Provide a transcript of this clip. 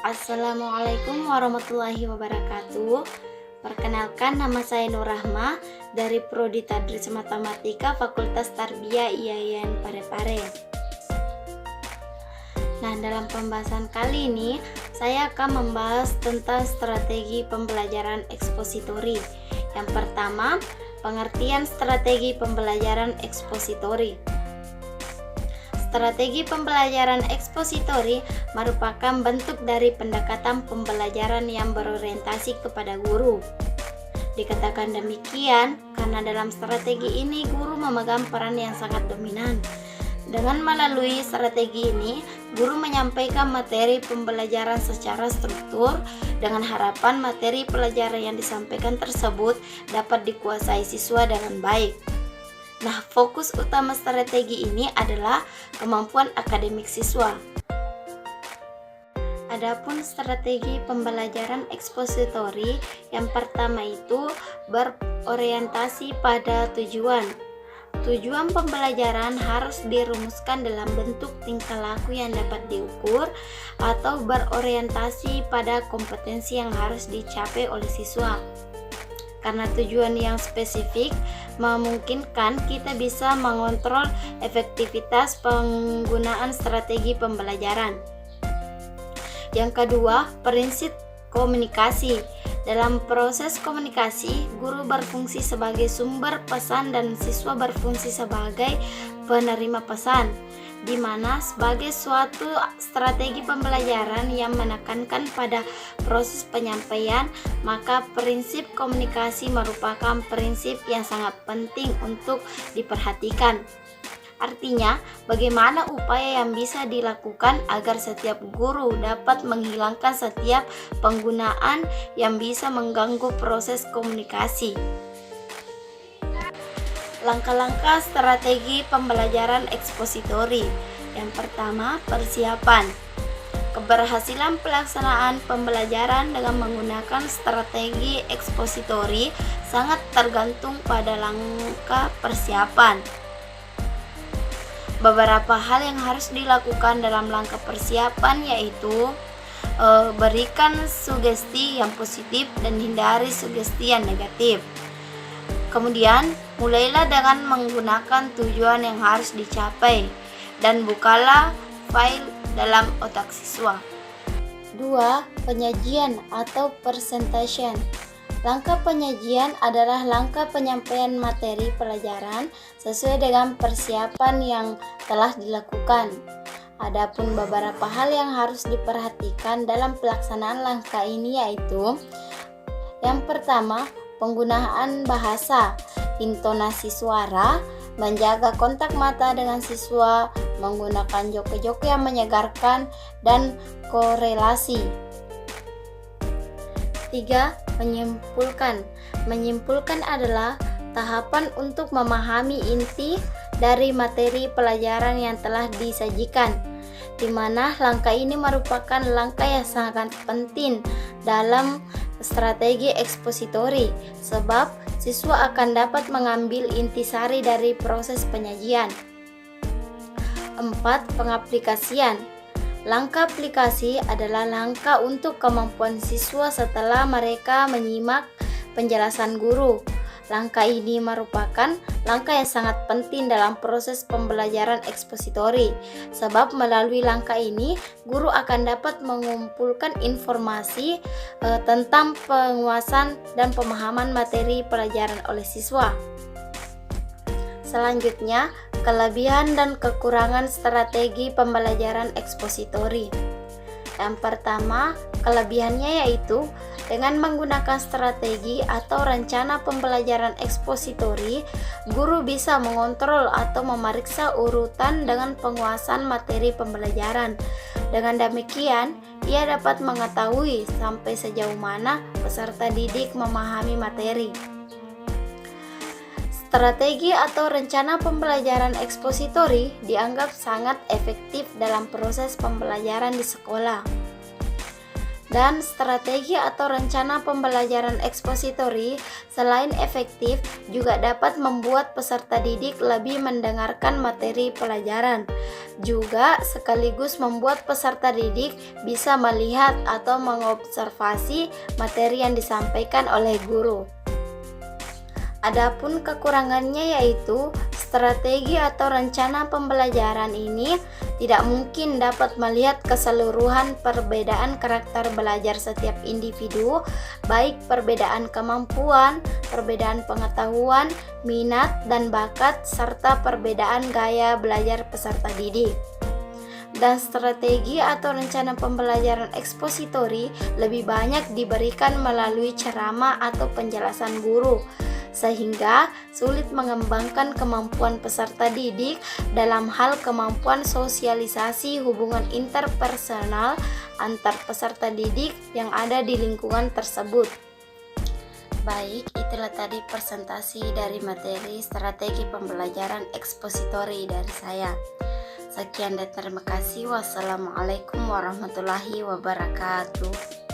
Assalamualaikum warahmatullahi wabarakatuh. Perkenalkan, nama saya Nur Rahma dari Prodi Tadris Matematika Fakultas Tarbiyah IAIN Parepare. Nah, dalam pembahasan kali ini saya akan membahas tentang strategi pembelajaran ekspositori. Yang pertama, pengertian strategi pembelajaran ekspositori. Strategi pembelajaran ekspositori merupakan bentuk dari pendekatan pembelajaran yang berorientasi kepada guru. Dikatakan demikian karena dalam strategi ini guru memegang peran yang sangat dominan. Dengan melalui strategi ini, guru menyampaikan materi pembelajaran secara struktur dengan harapan materi pelajaran yang disampaikan tersebut dapat dikuasai siswa dengan baik. Nah, fokus utama strategi ini adalah kemampuan akademik siswa. Adapun strategi pembelajaran ekspositori, yang pertama itu berorientasi pada tujuan. Tujuan pembelajaran harus dirumuskan dalam bentuk tingkah laku yang dapat diukur atau berorientasi pada kompetensi yang harus dicapai oleh siswa. Karena tujuan yang spesifik memungkinkan kita bisa mengontrol efektivitas penggunaan strategi pembelajaran. Yang kedua, prinsip komunikasi. Dalam proses komunikasi, guru berfungsi sebagai sumber pesan dan siswa berfungsi sebagai penerima pesan, di mana sebagai suatu strategi pembelajaran yang menekankan pada proses penyampaian, maka prinsip komunikasi merupakan prinsip yang sangat penting untuk diperhatikan. Artinya, bagaimana upaya yang bisa dilakukan agar setiap guru dapat menghilangkan setiap penggunaan yang bisa mengganggu proses komunikasi. Langkah-langkah strategi pembelajaran ekspositori. Yang pertama, persiapan. Keberhasilan pelaksanaan pembelajaran dengan menggunakan strategi ekspositori sangat tergantung pada langkah persiapan. Beberapa hal yang harus dilakukan dalam langkah persiapan yaitu berikan sugesti yang positif dan hindari sugesti yang negatif. Kemudian, mulailah dengan menggunakan tujuan yang harus dicapai dan bukalah file dalam otak siswa. 2. Penyajian atau presentation. Langkah penyajian adalah langkah penyampaian materi pelajaran sesuai dengan persiapan yang telah dilakukan. Adapun beberapa hal yang harus diperhatikan dalam pelaksanaan langkah ini yaitu: yang pertama, penggunaan bahasa, intonasi suara, menjaga kontak mata dengan siswa, menggunakan joke-joke yang menyegarkan, dan korelasi. 3. Menyimpulkan. Menyimpulkan adalah tahapan untuk memahami inti dari materi pelajaran yang telah disajikan, di mana langkah ini merupakan langkah yang sangat penting dalam strategi ekspositori, sebab siswa akan dapat mengambil intisari dari proses penyajian. 4. Pengaplikasian. Langkah aplikasi adalah langkah untuk kemampuan siswa setelah mereka menyimak penjelasan guru. Langkah ini merupakan langkah yang sangat penting dalam proses pembelajaran ekspositori, sebab melalui langkah ini guru akan dapat mengumpulkan informasi tentang penguasaan dan pemahaman materi pelajaran oleh siswa. Selanjutnya, kelebihan dan kekurangan strategi pembelajaran ekspositori. Yang pertama, kelebihannya yaitu dengan menggunakan strategi atau rencana pembelajaran ekspositori, guru bisa mengontrol atau memeriksa urutan dengan penguasaan materi pembelajaran. Dengan demikian, ia dapat mengetahui sampai sejauh mana peserta didik memahami materi. Strategi atau rencana pembelajaran ekspositori dianggap sangat efektif dalam proses pembelajaran di sekolah. Dan strategi atau rencana pembelajaran ekspositori selain efektif juga dapat membuat peserta didik lebih mendengarkan materi pelajaran. Juga sekaligus membuat peserta didik bisa melihat atau mengobservasi materi yang disampaikan oleh guru. Adapun kekurangannya yaitu strategi atau rencana pembelajaran ini tidak mungkin dapat melihat keseluruhan perbedaan karakter belajar setiap individu, baik perbedaan kemampuan, perbedaan pengetahuan, minat dan bakat, serta perbedaan gaya belajar peserta didik. Dan strategi atau rencana pembelajaran ekspositori lebih banyak diberikan melalui ceramah atau penjelasan guru, sehingga sulit mengembangkan kemampuan peserta didik dalam hal kemampuan sosialisasi hubungan interpersonal antar peserta didik yang ada di lingkungan tersebut. Baik, itulah tadi presentasi dari materi strategi pembelajaran ekspositori dari saya. Sekian dan terima kasih. Wassalamualaikum warahmatullahi wabarakatuh.